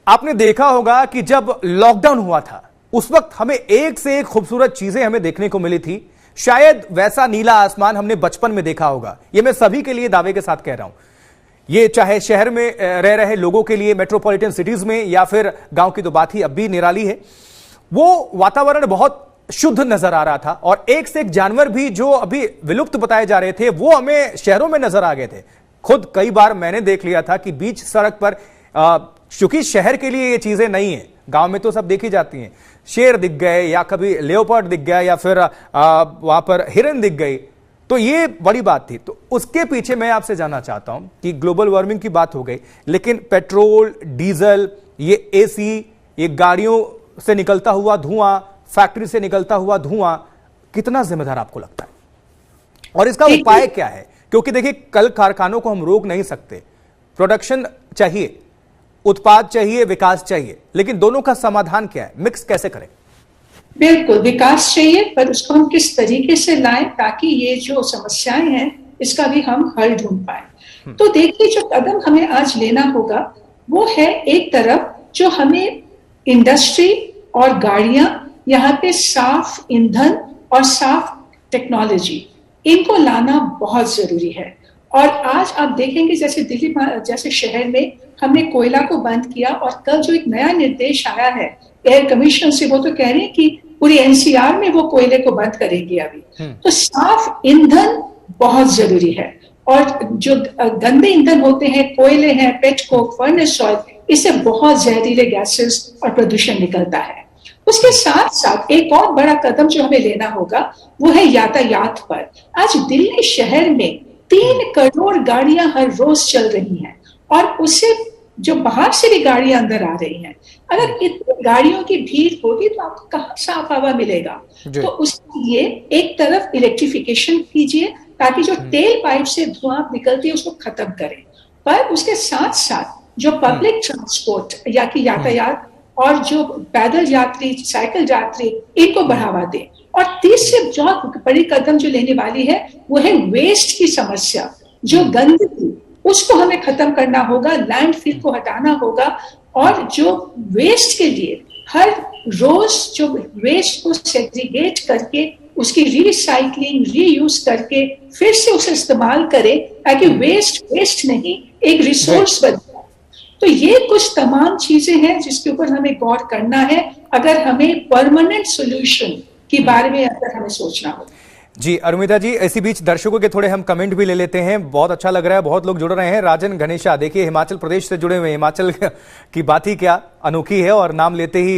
आपने देखा होगा कि जब लॉकडाउन हुआ था उस वक्त हमें एक से एक खूबसूरत चीजें हमें देखने को मिली थी। शायद वैसा नीला आसमान हमने बचपन में देखा होगा। यह मैं सभी के लिए दावे के साथ कह रहा हूं, ये चाहे शहर में रह रहे लोगों के लिए, मेट्रोपॉलिटन सिटीज में, या फिर गांव की तो बात ही अब भी निराली है। वो वातावरण बहुत शुद्ध नजर आ रहा था और एक से एक जानवर भी जो अभी विलुप्त बताए जा रहे थे वो हमें शहरों में नजर आ गए थे। खुद कई बार मैंने देख लिया था कि बीच सड़क पर, चूंकि शहर के लिए ये चीजें नहीं है, गांव में तो सब देखी जाती हैं, शेर दिख गए या कभी लेओपार्ड दिख गया या फिर वहां पर हिरन दिख गई, तो ये बड़ी बात थी। तो उसके पीछे मैं आपसे जानना चाहता हूं कि ग्लोबल वार्मिंग की बात हो गई, लेकिन पेट्रोल, डीजल, ये एसी, ये गाड़ियों से निकलता हुआ धुआं, फैक्ट्री से निकलता हुआ धुआं कितना जिम्मेदार आपको लगता है और इसका उपाय क्या है? क्योंकि देखिए, कल कारखानों को हम रोक नहीं सकते, प्रोडक्शन चाहिए, उत्पाद चाहिए, विकास चाहिए, लेकिन दोनों का समाधान क्या है? मिक्स कैसे करें? बिल्कुल विकास चाहिए, पर उसको हम किस तरीके से लाएं ताकि ये जो समस्याएं हैं इसका भी हम हल ढूंढ पाए। तो देखिए, जो कदम हमें आज लेना होगा वो है, एक तरफ जो हमें इंडस्ट्री और गाड़ियां, यहाँ पे साफ ईंधन और साफ टेक्नोलॉजी, इनको लाना बहुत जरूरी है। और आज आप देखेंगे जैसे दिल्ली जैसे शहर में हमने कोयला को बंद किया, और कल जो एक नया निर्देश आया है एयर कमीशन से, वो तो कह रहे हैं कि पूरी एनसीआर में वो कोयले को बंद करेंगे अभी। तो साफ ईंधन बहुत जरूरी है, और जो गंदे ईंधन होते हैं, कोयले हैं, पेट्रोल, फर्नेस ऑयल, इससे बहुत जहरीले गैसेस और प्रदूषण निकलता है। उसके साथ साथ एक और बड़ा कदम जो हमें लेना होगा वो है यातायात पर। आज दिल्ली शहर में 3 करोड़ गाड़ियां हर रोज चल रही हैं, और उससे जो बाहर से भी गाड़ियां अंदर आ रही हैं। अगर इतनी गाड़ियों की भीड़ होगी तो आपको कहाँ साफ हवा मिलेगा? तो उसके लिए एक तरफ इलेक्ट्रिफिकेशन कीजिए ताकि जो तेल पाइप से धुआं निकलती है उसको खत्म करें, पर उसके साथ साथ जो पब्लिक ट्रांसपोर्ट या कि यातायात और जो पैदल यात्री, साइकिल यात्री, इनको बढ़ावा दें। और तीसरी जो बड़ी कदम जो लेने वाली है वो है वेस्ट की समस्या। जो गंदगी, उसको हमें खत्म करना होगा, लैंडफिल को हटाना होगा, और जो वेस्ट के लिए हर रोज जो वेस्ट को सेग्रीगेट करके उसकी रिसाइकलिंग, रीयूज करके फिर से उसे इस्तेमाल करें ताकि वेस्ट नहीं, एक रिसोर्स बन जाए। तो ये कुछ तमाम चीजें हैं जिसके ऊपर हमें गौर करना है अगर हमें परमानेंट सॉल्यूशन के बारे में अगर हमें सोचना हो। जी अरुमिता जी, इसी बीच दर्शकों के थोड़े हम कमेंट भी ले लेते हैं, बहुत अच्छा लग रहा है, बहुत लोग जुड़ रहे हैं। राजन गणेशा, देखिए हिमाचल प्रदेश से जुड़े हुए, हिमाचल की बात ही क्या अनोखी है, और नाम लेते ही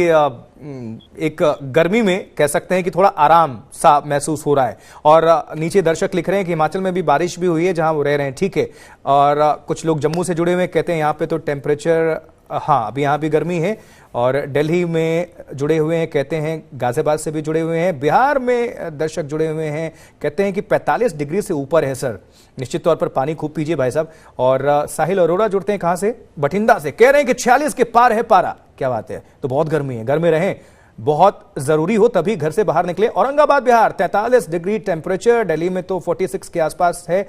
एक गर्मी में कह सकते हैं कि थोड़ा आराम सा महसूस हो रहा है। और नीचे दर्शक लिख रहे हैं कि हिमाचल में भी बारिश भी हुई है जहां वो रह रहे हैं, ठीक है। और कुछ लोग जम्मू से जुड़े हुए कहते हैं यहाँ पे तो टेम्परेचर, हाँ अभी यहाँ भी गर्मी है। और दिल्ली में जुड़े हुए हैं कहते हैं, गाजियाबाद से भी जुड़े हुए हैं, बिहार में दर्शक जुड़े हुए हैं कहते हैं कि 45 डिग्री से ऊपर है सर, निश्चित तौर पर पानी खूब पीजिए भाई साहब। और साहिल अरोड़ा जुड़ते हैं कहां से, बठिंडा से, कह रहे हैं कि 46 के पार है पारा। क्या बात है, तो बहुत गर्मी है, घर में रहें, बहुत जरूरी हो तभी घर से बाहर निकले। औरंगाबाद बिहार 43 डिग्री टेम्परेचर, दिल्ली में तो 46 के आसपास है।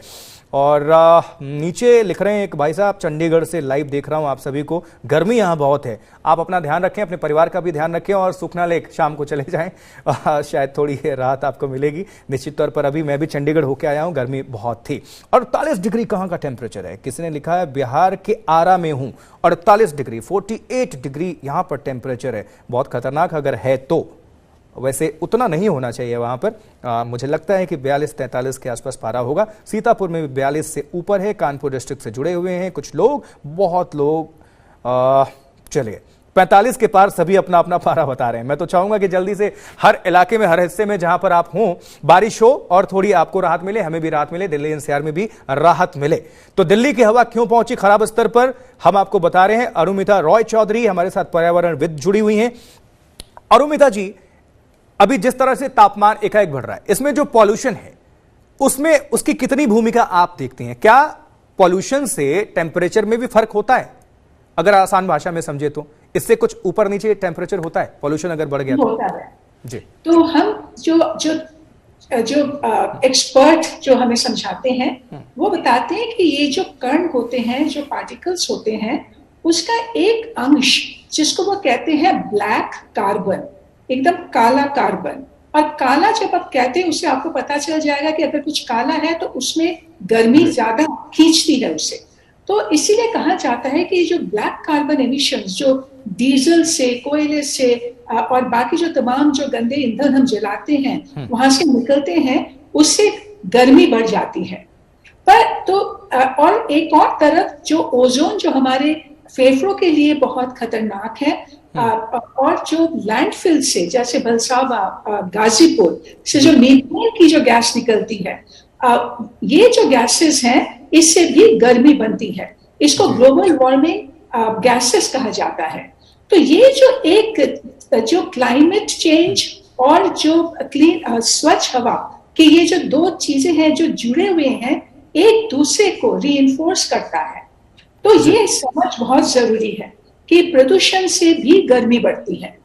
और नीचे लिख रहे हैं एक भाई साहब, चंडीगढ़ से लाइव देख रहा हूं आप सभी को, गर्मी यहां बहुत है, आप अपना ध्यान रखें, अपने परिवार का भी ध्यान रखें, और सुखना लेक शाम को चले जाएं, शायद थोड़ी राहत आपको मिलेगी निश्चित तौर पर। अभी मैं भी चंडीगढ़ होके आया हूं, गर्मी बहुत थी। 48 डिग्री कहां का टेम्परेचर है, किसी ने लिखा है बिहार के आरा में हूं, 48 डिग्री, 48 डिग्री यहां पर टेम्परेचर है, बहुत खतरनाक अगर है तो। वैसे उतना नहीं होना चाहिए वहां पर, मुझे लगता है कि 42-43 के आसपास पारा होगा। सीतापुर में भी 42 से ऊपर है। कानपुर डिस्ट्रिक्ट से जुड़े हुए हैं कुछ लोग, बहुत लोग, चलिए 45 के पार सभी अपना अपना पारा बता रहे हैं। मैं तो चाहूंगा कि जल्दी से हर इलाके में, हर हिस्से में जहां पर आप हों, बारिश हो और थोड़ी आपको राहत मिले, हमें भी राहत मिले, दिल्ली एनसीआर में भी राहत मिले। तो दिल्ली की हवा क्यों पहुंची खराब स्तर पर, हम आपको बता रहे हैं। अरुमिता रॉय चौधरी हमारे साथ पर्यावरणविद जुड़ी हुई हैं। अरुमिता जी, अभी जिस तरह से तापमान एकाएक बढ़ रहा है, इसमें जो पॉल्यूशन है उसमें उसकी कितनी भूमिका आप देखती हैं? क्या पॉल्यूशन से टेम्परेचर में भी फर्क होता है? अगर आसान भाषा में समझे तो इससे कुछ ऊपर नीचे टेम्परेचर होता है, पॉल्यूशन अगर बढ़ गया तो? होता है जी। तो हम जो एक्सपर्ट जो हमें समझाते हैं वो बताते हैं कि ये जो कण होते हैं, जो पार्टिकल्स होते हैं, उसका एक अंश जिसको वो कहते हैं ब्लैक कार्बन, एकदम काला कार्बन। और काला जब आप कहते हैं, उससे आपको पता चल जाएगा कि अगर कुछ काला है तो उसमें गर्मी ज्यादा खींचती है उसे। तो इसीलिए कहा जाता है कि जो ब्लैक कार्बन एमिशंस जो डीजल से, कोयले से और बाकी जो तमाम जो गंदे ईंधन हम जलाते हैं वहां से निकलते हैं, उससे गर्मी बढ़ जाती है। पर तो और एक और तरफ जो ओजोन जो हमारे फेफड़ों के लिए बहुत खतरनाक है, और जो लैंडफिल से, जैसे बलसावा, गाजीपुर से जो मीथेन की जो गैस निकलती है, ये जो गैसेस हैं इससे भी गर्मी बनती है। इसको ग्लोबल वार्मिंग गैसेस कहा जाता है। तो ये जो एक जो क्लाइमेट चेंज और जो क्लीन स्वच्छ हवा कि ये जो दो चीजें हैं जो जुड़े हुए हैं, एक दूसरे को रीइंफोर्स करता है। तो ये समझ बहुत जरूरी है कि प्रदूषण से भी गर्मी बढ़ती है।